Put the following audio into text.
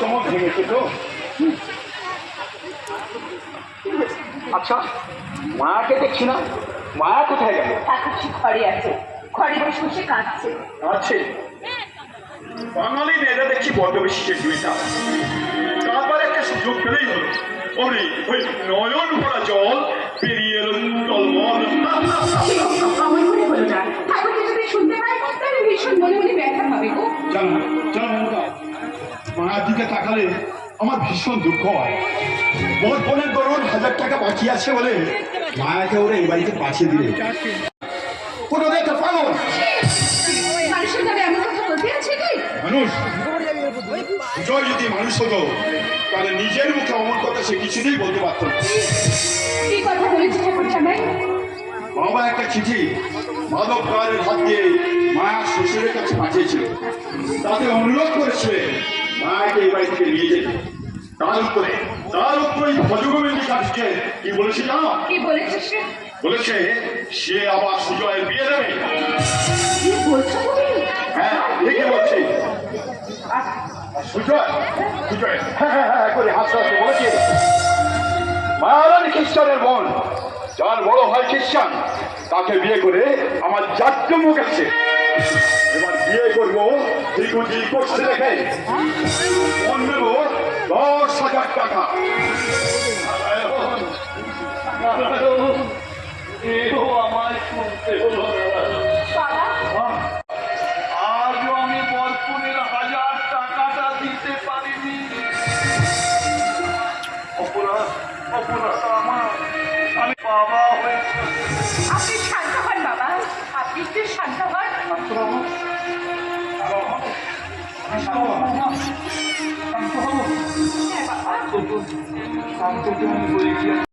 চমক ভেঙেছে তো। আচ্ছা, মায়াকে দেখছি না, মায়া কোথায় গেল? ঠাকুরছি ঘরে আছে, ঘরে বসে বসে কাঁদছে। আছে বাঙালি মেয়েরা দেখছি বড্ড বেশি চেষ্টা, কাঁদবার একটা সুযোগ পেলেই হলো ওরে ওই নয়ন ভরা জল বেরিয়ে এলো টলমল। আমার মনে হলো না, ঠাকুরকে যদি শুনতে পাই তাহলে ভীষণ মনে মনে ব্যথা হবে গো। জানো জানো মায়ের দিকে তাকালে আমার ভীষণ দুঃখ হয়। ওর বোনের দরুন 1000 টাকা বাকি আছে বলে মায়াকে ওরা এই বাড়িতে পাঠিয়ে দিলে। কোনো একটা পাগল মানুষের নামে এমন কথা বলতে আছে কি? মানুষ জয় যদি মানুষ হতো তাহলে নিজের মুখে অমন কথা সে কিছুতেই বলতে পারত না। কি কথা বলেছে ঠাকুর জামাই? বাবা একটা চিঠি মাধব রায়ের হাত দিয়ে মায়া শ্বশুরের কাছে পাঠিয়েছিল, তাতে অনুরোধ করেছে মায়াকে এই বাড়ি থেকে নিয়ে যেতে। তার উত্তরে ভজগোবিন্দ কাছে কি বলেছে জানো? কি বলেছে সে? বলেছে সে আবার সুজয়ের বিয়ে দেবে। কি বলছো তুমি? হ্যাঁ ঠিকই বলছি। সুজয় সুজয় হ্যাঁ করে হাসতে হাসতে বলেছে মায়ারানী খ্রিস্টানের বোন, যার বড় ভাই খ্রিস্টান, তাকে বিয়ে করে আমার জাতজন্ম গেছে। এবার বিয়ে করবো দ্বিগুণি করছে দেখে ফোন নেব 10,000 টাকা। আমায় শুনতে হলো বাবা, আজও আমি বরপুরের 1000 টাকাটা দিতে পারিনি। অপরাধ অপরাধ আমার, আমি বাবা হয়েছি। আপনি শান্ত হন বাবা, আপনি একটু শান্ত হন। হ্যাঁ বাবা, শান্ত আমি বলেছি।